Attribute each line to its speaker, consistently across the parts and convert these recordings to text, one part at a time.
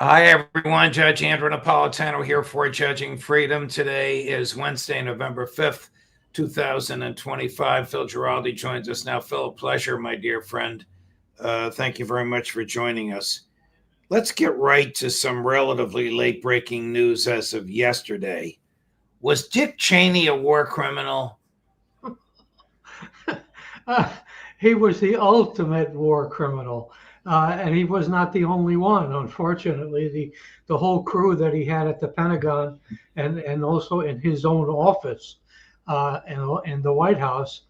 Speaker 1: Hi, everyone. Judge Andrew Napolitano here for Judging Freedom. Today is Wednesday, November 5th, 2025. Phil Giraldi joins us now. Phil, a pleasure, my dear friend. Thank you very much for joining us. Let's get right to some relatively late-breaking news as of yesterday. Was Dick Cheney a war criminal?
Speaker 2: He was the ultimate war criminal. And he was not the only one, unfortunately. The whole crew that he had at the Pentagon and also in his own office in the White House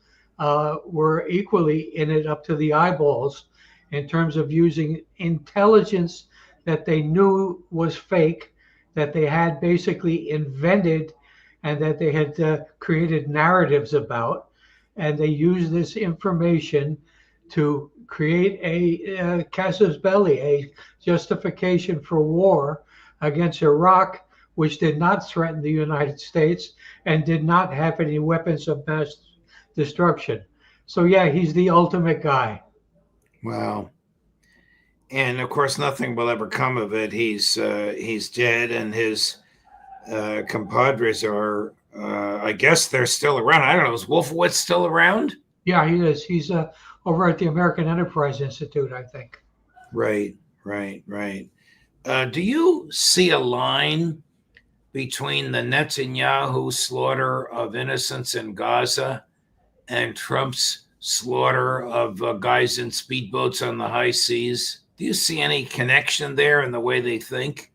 Speaker 2: were equally in it up to the eyeballs in terms of using intelligence that they knew was fake, that they had basically invented, and that they had created narratives about. And they used this information to create a casus belli, a justification for war against Iraq, which did not threaten the United States and did not have any weapons of mass destruction. So yeah, he's the ultimate guy.
Speaker 1: Wow. And of course, nothing will ever come of it. He's dead, and his compadres are. I guess they're still around. I don't know. Is Wolfowitz still around?
Speaker 2: Yeah, he is. He's over at the American Enterprise Institute, I think.
Speaker 1: Right. Do you see a line between the Netanyahu slaughter of innocents in Gaza and Trump's slaughter of guys in speedboats on the high seas? Do you see any connection there in the way they think?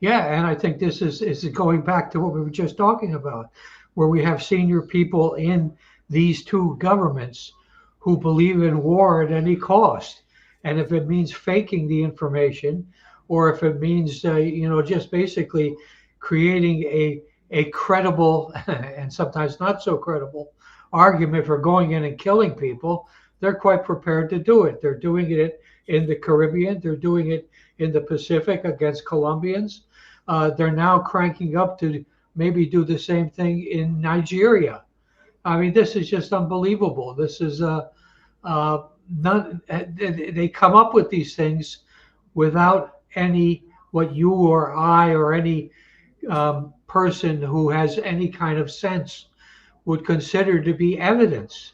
Speaker 2: Yeah, and I think this is going back to what we were just talking about, where we have senior people in these two governments who believe in war at any cost. And if it means faking the information, or if it means just basically creating a credible and sometimes not so credible argument for going in and killing people, they're quite prepared to do it. They're doing it in the Caribbean. They're doing it in the Pacific against Colombians. They're now cranking up to maybe do the same thing in Nigeria. I mean, this is just unbelievable. This is none. They come up with these things without any what you or I or any person who has any kind of sense would consider to be evidence.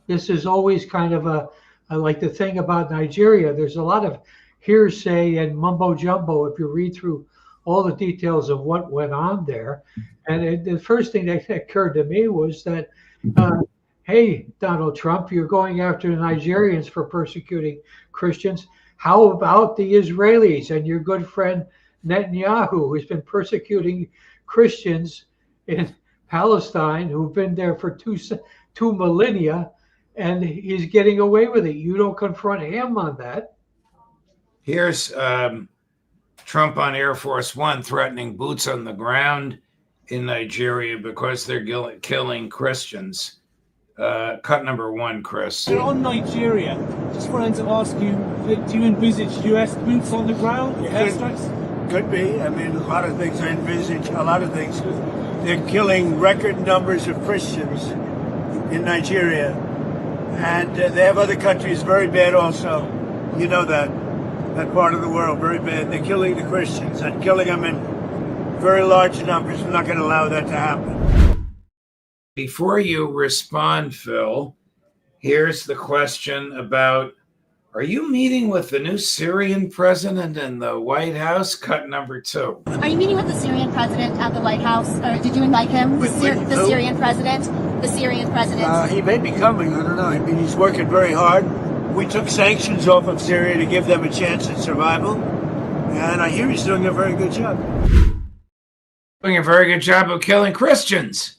Speaker 2: This is always kind of like the thing about Nigeria. There's a lot of hearsay and mumbo jumbo if you read through all the details of what went on there. And the first thing that occurred to me was that, hey, Donald Trump, you're going after the Nigerians for persecuting Christians. How about the Israelis and your good friend Netanyahu, who's been persecuting Christians in Palestine, who've been there for two millennia, and he's getting away with it? You don't confront him on that.
Speaker 1: Here's Trump on Air Force One threatening boots on the ground in Nigeria because they're killing Christians. Cut number one, Chris.
Speaker 3: On Nigeria, just wanted to ask you, do you envisage US boots on the ground?
Speaker 4: Could be. I mean, a lot of things I envisage, a lot of things. They're killing record numbers of Christians in Nigeria. And they have other countries very bad also. You know that part of the world, very bad. They're killing the Christians and killing them in very large numbers. We're not going to allow that to happen.
Speaker 1: Before you respond, Phil, here's the question about, are you meeting with the new Syrian president in the White House? Cut number two.
Speaker 5: Are you meeting with the Syrian president at the White House? Or did you invite him? The Syrian president? The Syrian president?
Speaker 4: He may be coming. I don't know. I mean, he's working very hard. We took sanctions off of Syria to give them a chance at survival. And I hear he's doing a very good job.
Speaker 1: Doing a very good job of killing Christians.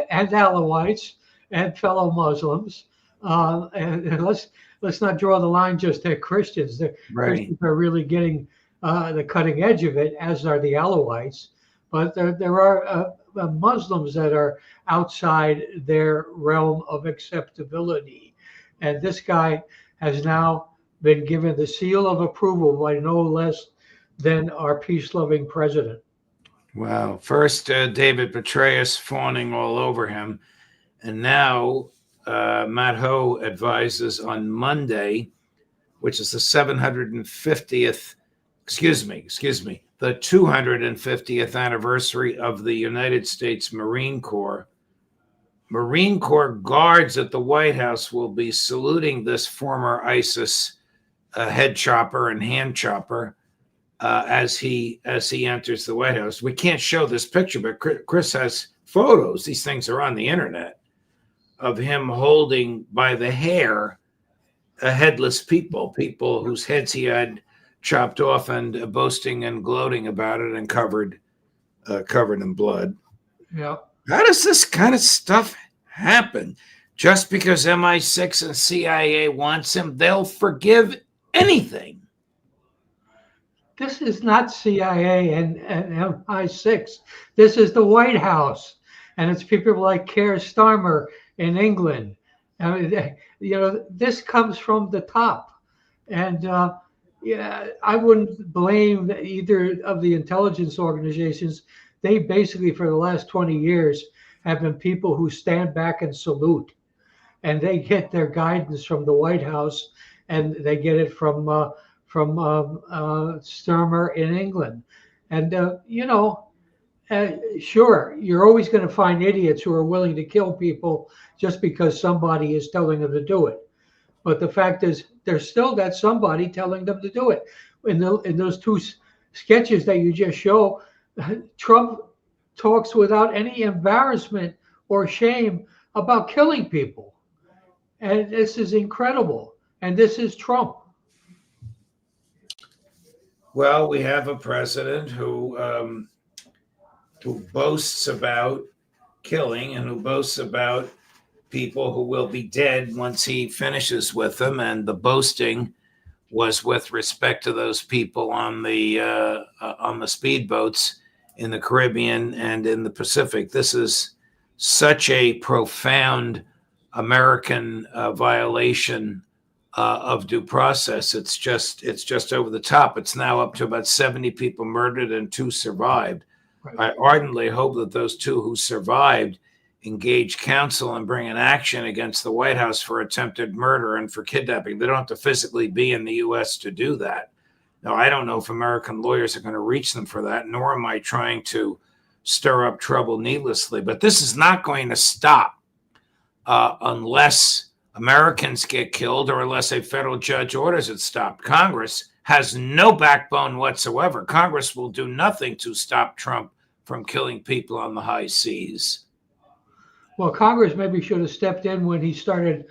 Speaker 2: And Alawites and fellow Muslims. And let's not draw the line just at Christians. Christians are really getting the cutting edge of it, as are the Alawites. But there are Muslims that are outside their realm of acceptability. And this guy has now been given the seal of approval by no less than our peace-loving president.
Speaker 1: Wow. First, David Petraeus fawning all over him. And now Matt Ho advises on Monday, which is the 750th excuse me, the 250th anniversary of the United States Marine Corps. Marine Corps guards at the White House will be saluting this former ISIS head chopper and hand chopper as he enters the White House. We can't show this picture, but Chris has photos. These things are on the internet of him holding by the hair a headless people whose heads he had chopped off and boasting and gloating about it and covered in blood.
Speaker 2: Yeah.
Speaker 1: How does this kind of stuff happen? Just because MI6 and CIA wants him, they'll forgive anything.
Speaker 2: This is not CIA and MI6. This is the White House. And it's people like Keir Starmer in England. I mean, this comes from the top. And yeah, I wouldn't blame either of the intelligence organizations. They basically, for the last 20 years, have been people who stand back and salute. And they get their guidance from the White House, and they get it from Starmer in England. And, sure, you're always going to find idiots who are willing to kill people just because somebody is telling them to do it. But the fact is, there's still that somebody telling them to do it. In those two sketches that you just show, Trump talks without any embarrassment or shame about killing people. And this is incredible. And this is Trump.
Speaker 1: Well, we have a president who boasts about killing and who boasts about people who will be dead once he finishes with them. And the boasting was with respect to those people on the speedboats in the Caribbean and in the Pacific. This is such a profound American violation of due process. It's just over the top. It's now up to about 70 people murdered and 2 survived. Right. I ardently hope that those 2 who survived engage counsel and bring an action against the White House for attempted murder and for kidnapping. They don't have to physically be in the U.S. to do that. Now, I don't know if American lawyers are going to reach them for that, nor am I trying to stir up trouble needlessly. But this is not going to stop unless Americans get killed or unless a federal judge orders it stopped. Congress has no backbone whatsoever. Congress will do nothing to stop Trump from killing people on the high seas.
Speaker 2: Well, Congress maybe should have stepped in when he started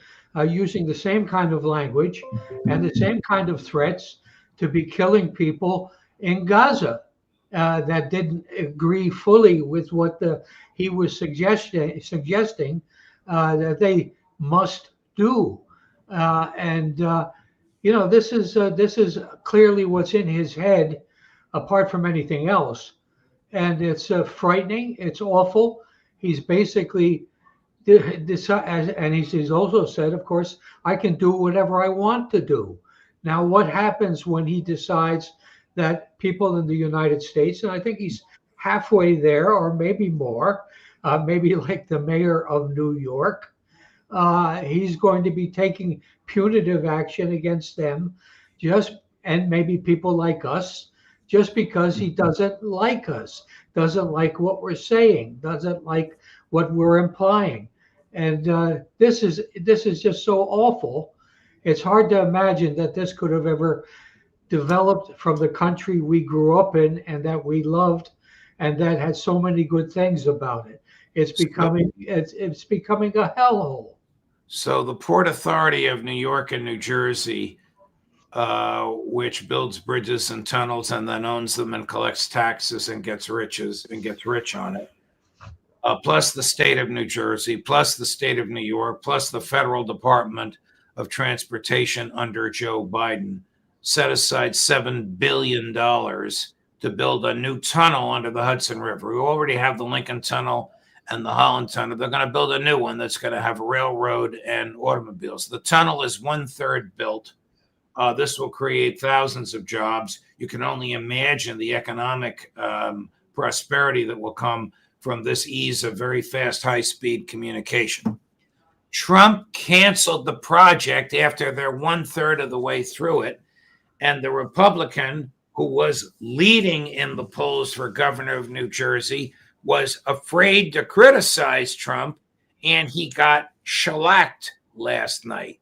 Speaker 2: using the same kind of language and the same kind of threats to be killing people in Gaza that didn't agree fully with what he was suggesting that they must do. This is clearly what's in his head, apart from anything else. And it's frightening. It's awful. He's basically decided, and he's also said, of course, I can do whatever I want to do. Now, what happens when he decides that people in the United States, and I think he's halfway there or maybe more, maybe like the mayor of New York, he's going to be taking punitive action against them, and maybe people like us, just because he doesn't like us, doesn't like what we're saying, doesn't like what we're implying. And this is just so awful. It's hard to imagine that this could have ever developed from the country we grew up in and that we loved and that had so many good things about it. It's becoming a hellhole.
Speaker 1: So the Port Authority of New York and New Jersey, which builds bridges and tunnels and then owns them and collects taxes and gets rich on it, plus the state of New Jersey, plus the state of New York, plus the Federal Department of Transportation under Joe Biden, set aside $7 billion to build a new tunnel under the Hudson River. We already have the Lincoln Tunnel and the Holland Tunnel. They're going to build a new one that's going to have railroad and automobiles. The tunnel is 1/3 built. This will create thousands of jobs. You can only imagine the economic prosperity that will come from this ease of very fast, high-speed communication. Trump canceled the project after they're 1/3 of the way through it, and the Republican who was leading in the polls for governor of New Jersey, was afraid to criticize Trump, and he got shellacked last night.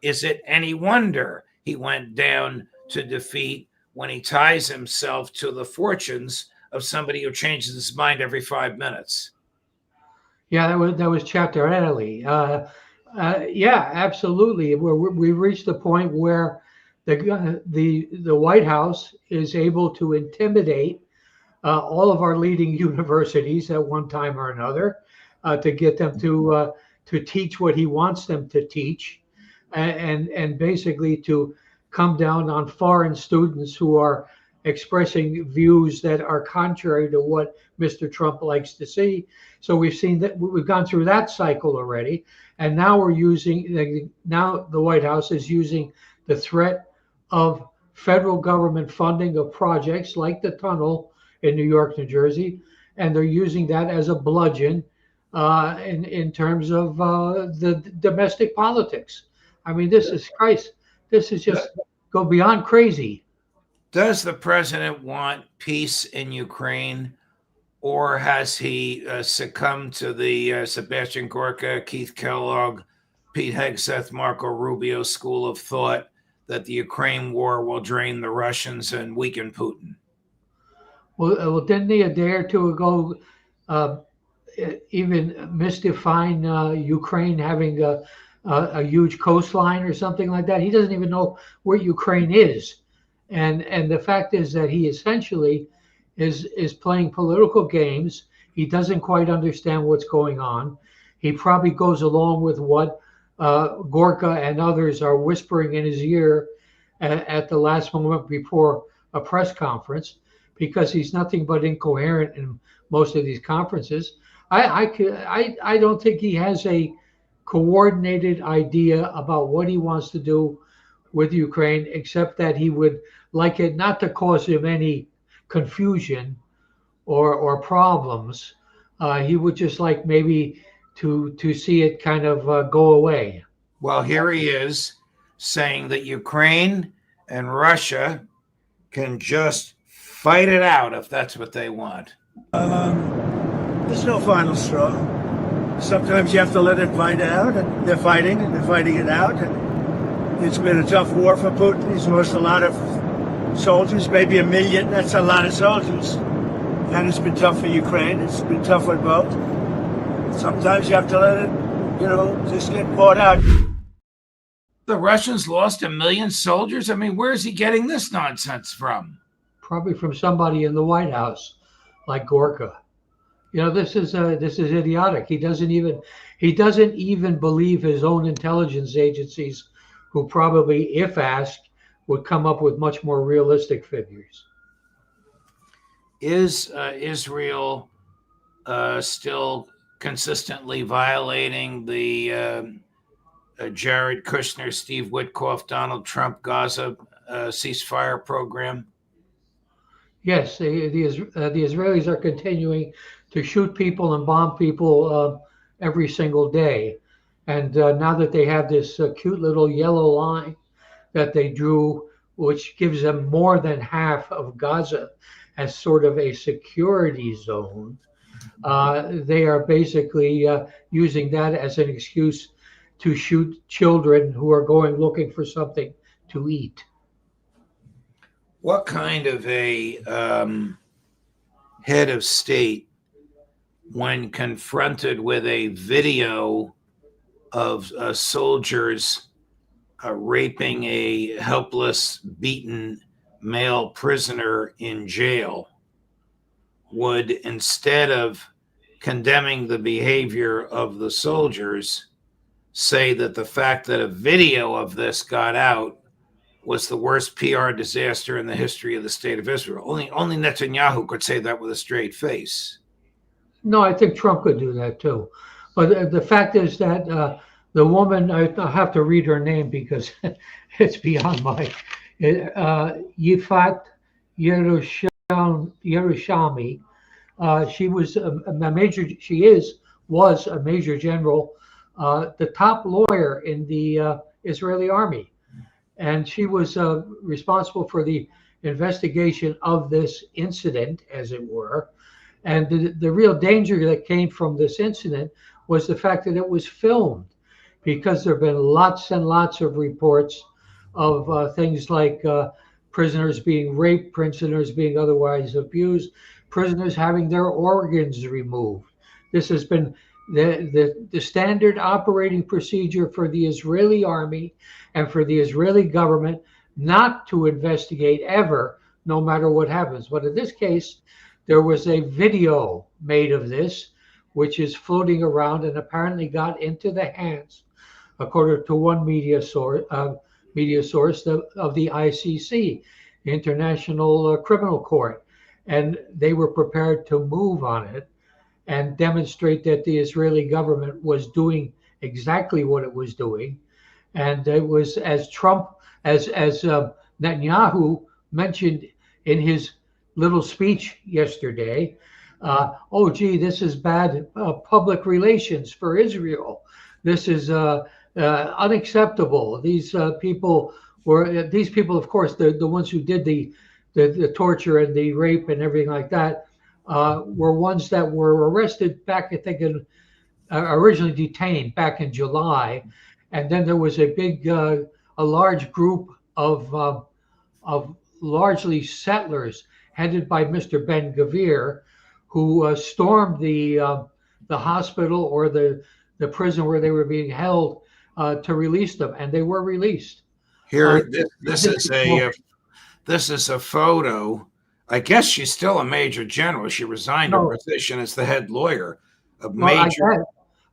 Speaker 1: Is it any wonder he went down to defeat when he ties himself to the fortunes of somebody who changes his mind every 5 minutes?
Speaker 2: Yeah, that was Chattarelli. Yeah, absolutely. We reached the point where the White House is able to intimidate all of our leading universities at one time or another to get them to teach what he wants them to teach, and basically to come down on foreign students who are expressing views that are contrary to what Mr. Trump likes to see. So we've seen that, we've gone through that cycle already, and now now the White House is using the threat of federal government funding of projects like the tunnel in New York, New Jersey, and they're using that as a bludgeon in terms of the domestic politics. I mean, this is Christ. This is just go beyond crazy.
Speaker 1: Does the president want peace in Ukraine, or has he succumbed to the Sebastian Gorka, Keith Kellogg, Pete Hegseth, Marco Rubio school of thought that the Ukraine war will drain the Russians and weaken Putin?
Speaker 2: Well, didn't he a day or two ago even misdefine Ukraine having a huge coastline or something like that? He doesn't even know where Ukraine is. And the fact is that he essentially is playing political games. He doesn't quite understand what's going on. He probably goes along with what Gorka and others are whispering in his ear at the last moment before a press conference, because he's nothing but incoherent in most of these conferences. I don't think he has a coordinated idea about what he wants to do with Ukraine, except that he would like it not to cause him any confusion or problems. He would just like maybe to see it kind of go away.
Speaker 1: Well, here he is saying that Ukraine and Russia can just fight it out if that's what they want.
Speaker 4: There's no final straw. Sometimes you have to let it fight out, and they're fighting it out. And it's been a tough war for Putin. He's lost a lot of soldiers, maybe 1 million. That's a lot of soldiers. And it's been tough for Ukraine. It's been tough for both. Sometimes you have to let it, just get poured out.
Speaker 1: The Russians lost 1 million soldiers? I mean, where is he getting this nonsense from?
Speaker 2: Probably from somebody in the White House, like Gorka. This is idiotic. He doesn't even believe his own intelligence agencies, who probably, if asked, would come up with much more realistic figures.
Speaker 1: Is Israel still consistently violating the Jared Kushner, Steve Witkoff, Donald Trump Gaza ceasefire program?
Speaker 2: Yes, the Israelis are continuing to shoot people and bomb people every single day. And now that they have this cute little yellow line that they drew, which gives them more than half of Gaza as sort of a security zone, they are basically using that as an excuse to shoot children who are going looking for something to eat.
Speaker 1: What kind of a head of state, when confronted with a video of soldiers raping a helpless, beaten male prisoner in jail, would, instead of condemning the behavior of the soldiers, say that the fact that a video of this got out was the worst PR disaster in the history of the state of Israel? Only Netanyahu could say that with a straight face.
Speaker 2: No, I think Trump could do that too. But the fact is that the woman, I have to read her name because it's beyond my, Yifat Yerushalmi. She was was a major general, the top lawyer in the Israeli army. And she was responsible for the investigation of this incident, as it were. And the real danger that came from this incident was the fact that it was filmed, because there have been lots and lots of reports of things like prisoners being raped, prisoners being otherwise abused, prisoners having their organs removed. This has been the standard operating procedure for the Israeli army and for the Israeli government not to investigate ever, no matter what happens. But in this case, there was a video made of this, which is floating around and apparently got into the hands, according to one media source, of the ICC, the International Criminal Court. And they were prepared to move on it and demonstrate that the Israeli government was doing exactly what it was doing. And it was, as Netanyahu mentioned in his little speech yesterday, oh, gee, this is bad public relations for Israel. This is unacceptable. These people, of course, the ones who did the torture and the rape and everything like that, were ones that were arrested back, I think, originally detained back in July. And then there was a large group of largely settlers headed by Mr. Ben-Gvir, who stormed the hospital or the prison where they were being held to release them, and they were released.
Speaker 1: Here, this is a photo. I guess she's still a major general. She resigned her position as the head lawyer of major.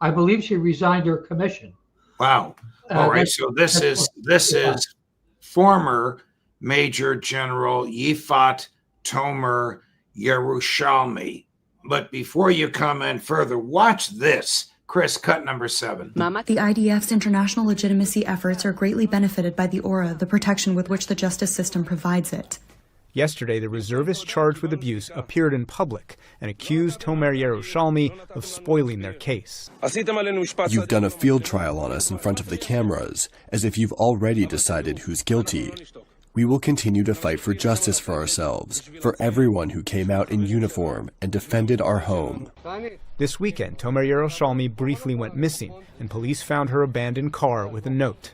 Speaker 2: I believe she resigned her commission.
Speaker 1: Wow. All right. So this is former Major General Yifat Tomer Yerushalmi. But before you comment further, watch this. Chris, cut number 7.
Speaker 6: The IDF's international legitimacy efforts are greatly benefited by the aura, the protection with which the justice system provides it.
Speaker 7: Yesterday, the reservist charged with abuse appeared in public and accused Tomer Yerushalmi of spoiling their case.
Speaker 8: You've done a field trial on us in front of the cameras, as if you've already decided who's guilty. We will continue to fight for justice for ourselves, for everyone who came out in uniform and defended our home.
Speaker 7: This weekend, Tomer Yerushalmi briefly went missing, and police found her abandoned car with a note.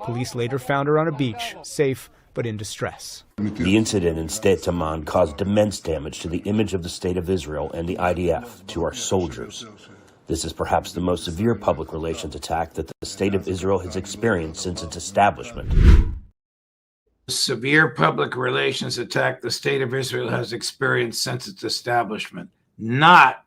Speaker 7: Police later found her on a beach, safe but in distress.
Speaker 9: The incident in State Taman caused immense damage to the image of the State of Israel and the IDF, to our soldiers. This is perhaps the most severe public relations attack that the State of Israel has experienced since its establishment.
Speaker 1: Severe public relations attack the State of Israel has experienced since its establishment. Not,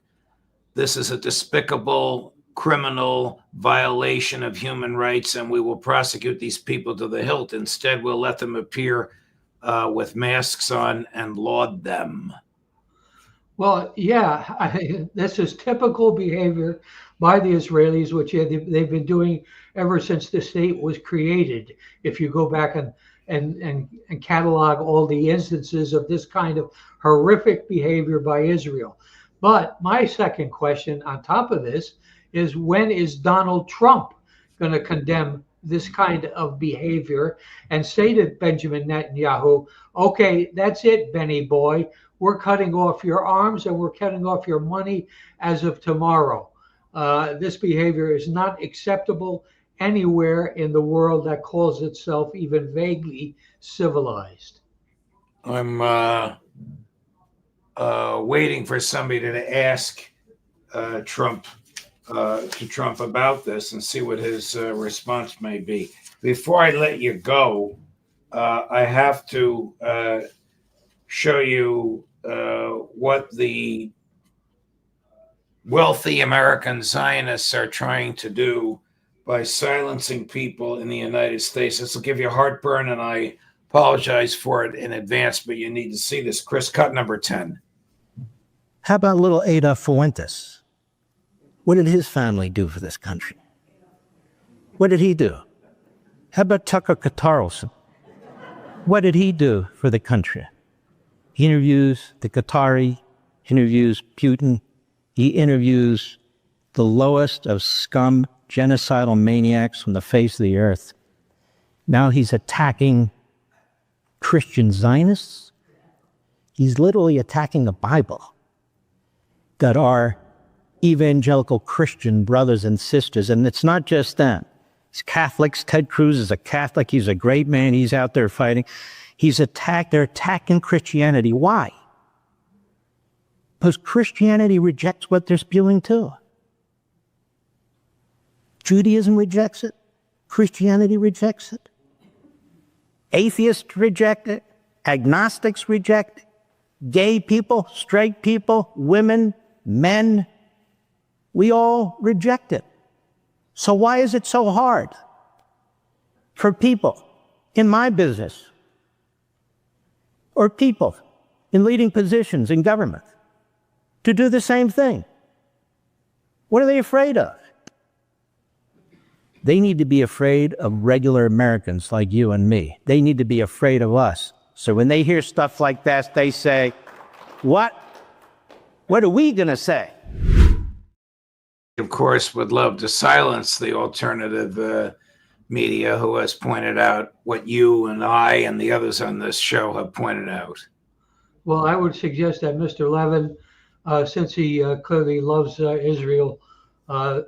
Speaker 1: this is a despicable criminal violation of human rights and we will prosecute these people to the hilt. Instead, we'll let them appear with masks on and laud them.
Speaker 2: Well, yeah, this is typical behavior by the Israelis, which they've been doing ever since the state was created. If you go back and catalog all the instances of this kind of horrific behavior by Israel. But my second question on top of this is, when is Donald Trump going to condemn this kind of behavior and say to Benjamin Netanyahu, okay, that's it, Benny boy, we're cutting off your arms and we're cutting off your money as of tomorrow. This behavior is not acceptable anywhere in the world that calls itself even vaguely civilized.
Speaker 1: I'm waiting for somebody to ask Trump about this and see what his response may be. Before I let you go, I have to show you what the wealthy American Zionists are trying to do by silencing people in the United States. This will give you heartburn, and I apologize for it in advance, but you need to see this. Chris, cut number 10.
Speaker 10: How about little Ada Fuentes? What did his family do for this country? What did he do? How about Tucker Carlson? What did he do for the country? He interviews the Qatari, interviews Putin, he interviews the lowest of scum, genocidal maniacs from the face of the earth. Now he's attacking Christian Zionists. He's literally attacking the Bible that our evangelical Christian brothers and sisters, and it's not just them. It's Catholics. Ted Cruz is a Catholic. He's a great man. He's out there fighting. They're attacking Christianity. Why? Because Christianity rejects what they're spewing too. Judaism rejects it. Christianity rejects it. Atheists reject it. Agnostics reject it. Gay people, straight people, women, men, we all reject it. So why is it so hard for people in my business or people in leading positions in government to do the same thing? What are they afraid of? They need to be afraid of regular Americans like you and me. They need to be afraid of us. So when they hear stuff like that, they say, what? What are we going to say?
Speaker 1: Of course, would love to silence the alternative media who has pointed out what you and I and the others on this show have pointed out.
Speaker 2: Well, I would suggest that Mr. Levin, since he clearly loves Israel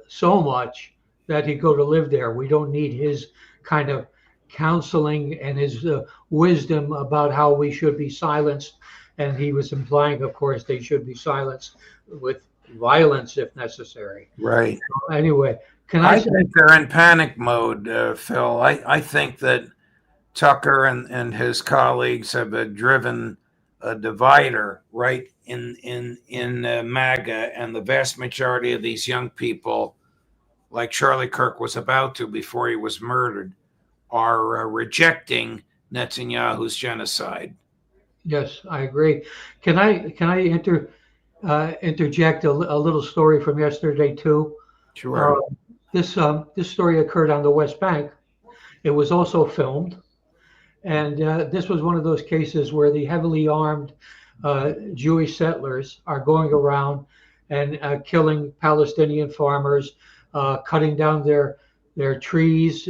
Speaker 2: so much, that he go to live there. We don't need his kind of counseling and his wisdom about how we should be silenced. And he was implying, of course, they should be silenced with violence if necessary.
Speaker 1: Right.
Speaker 2: Anyway,
Speaker 1: I think they're in panic mode, Phil. I think that Tucker and his colleagues have driven a divider right in MAGA, and the vast majority of these young people, like Charlie Kirk was about to before he was murdered, are rejecting Netanyahu's genocide.
Speaker 2: Yes, I agree. Can I interject a little story from yesterday too?
Speaker 1: Sure.
Speaker 2: This story occurred on the West Bank. It was also filmed, and this was one of those cases where the heavily armed Jewish settlers are going around and killing Palestinian farmers, cutting down their trees,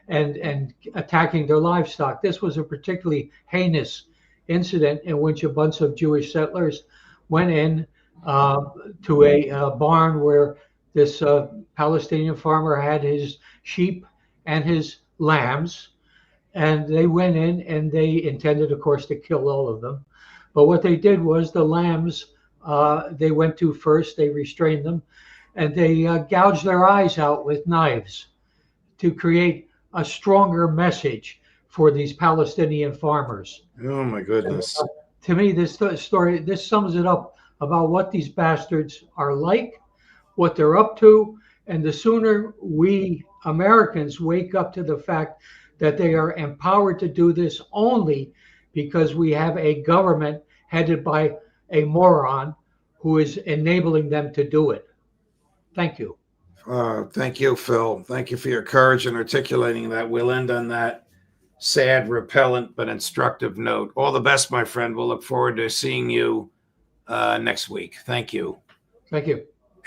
Speaker 2: and attacking their livestock. This was a particularly heinous incident in which a bunch of Jewish settlers went in to a barn where this Palestinian farmer had his sheep and his lambs, and they went in and they intended, of course, to kill all of them. But what they did was the lambs, they went to first, they restrained them, and they gouged their eyes out with knives to create a stronger message for these Palestinian farmers.
Speaker 1: Oh my goodness.
Speaker 2: To me, this story, this sums it up about what these bastards are like, what they're up to, and the sooner we Americans wake up to the fact that they are empowered to do this only because we have a government headed by a moron who is enabling them to do it. Thank you.
Speaker 1: Thank you, Phil. Thank you for your courage in articulating that. We'll end on that sad, repellent, but instructive note. All the best, my friend. We'll look forward to seeing you next week. Thank you.
Speaker 2: Thank you.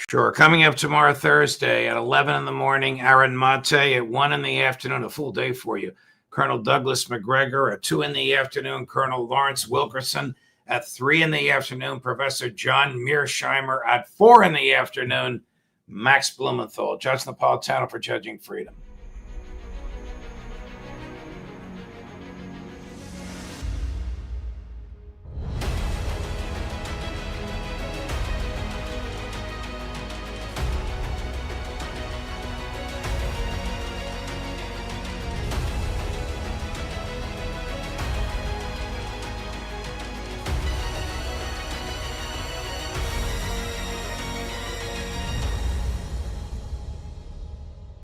Speaker 1: Sure. Coming up tomorrow, Thursday at 11 in the morning, Aaron Mate at 1 in the afternoon, a full day for you. Colonel Douglas McGregor at 2 in the afternoon, Colonel Lawrence Wilkerson at 3 in the afternoon, Professor John Mearsheimer at 4 in the afternoon, Max Blumenthal, Judge Napolitano for Judging Freedom.